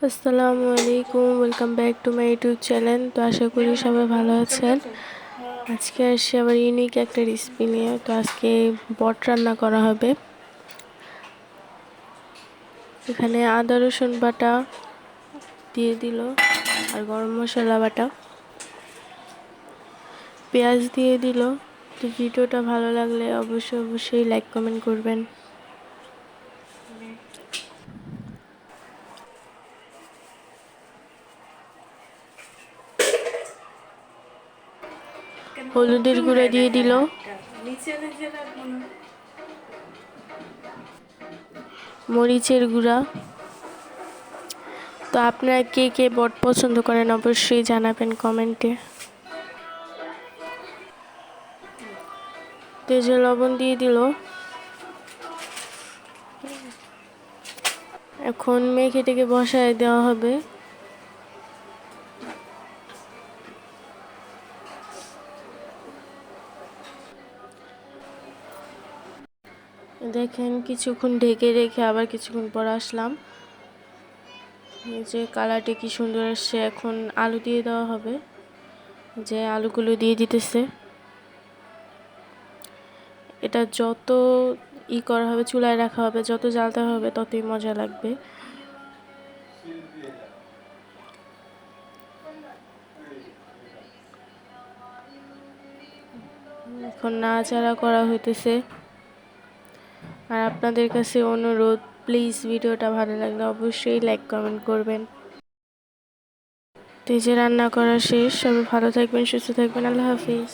আসসালামু আলাইকুম, welcome back to my YouTube channel. তো আশা করি সবাই ভালো আছেন। আজকে আসছি আবার ইউনিক একটা রেসিপি নিয়ে। তো আজকে বট রান্না করা হবে। এখানে আদা রসুন বাটা দিয়ে দিল, আর গরম মশলা বাটা, পেঁয়াজ দিয়ে দিল। তো ভিডিওটা ভালো লাগলে অবশ্যই লাইক কমেন্ট করবেন। হলুদের গুঁড়া দিয়ে দিল, মরিচের গুঁড়া। তো আপনারা কে কে বট পছন্দ করেন অবশ্যই জানাবেন কমেন্টে। তেজে লবণ দিয়ে দিল। এখন মেখে টেকে বসায় দেওয়া হবে। দেখেন কিছুক্ষণ ঢেকে রেখে আবার কিছুক্ষণ পর আসলাম। এই যে কালারটা কি সুন্দর আসছে। এখন আলু দিয়ে দেওয়া হবে, যে আলুগুলো দিয়ে দিতেছে। এটা যত করা হবে, চুলায় রাখা হবে, যত জ্বালতে হবে ততই মজা লাগবে। এখন নাড়াচাড়া করা হইতেছে। আর আপনাদের কাছে অনুরোধ, প্লিজ ভিডিওটা ভালো লাগলে অবশ্যই লাইক কমেন্ট করবেন। তো এই যে রান্না করা শেষ। সবাই ভালো থাকবেন, সুস্থ থাকবেন। আল্লাহ হাফিজ।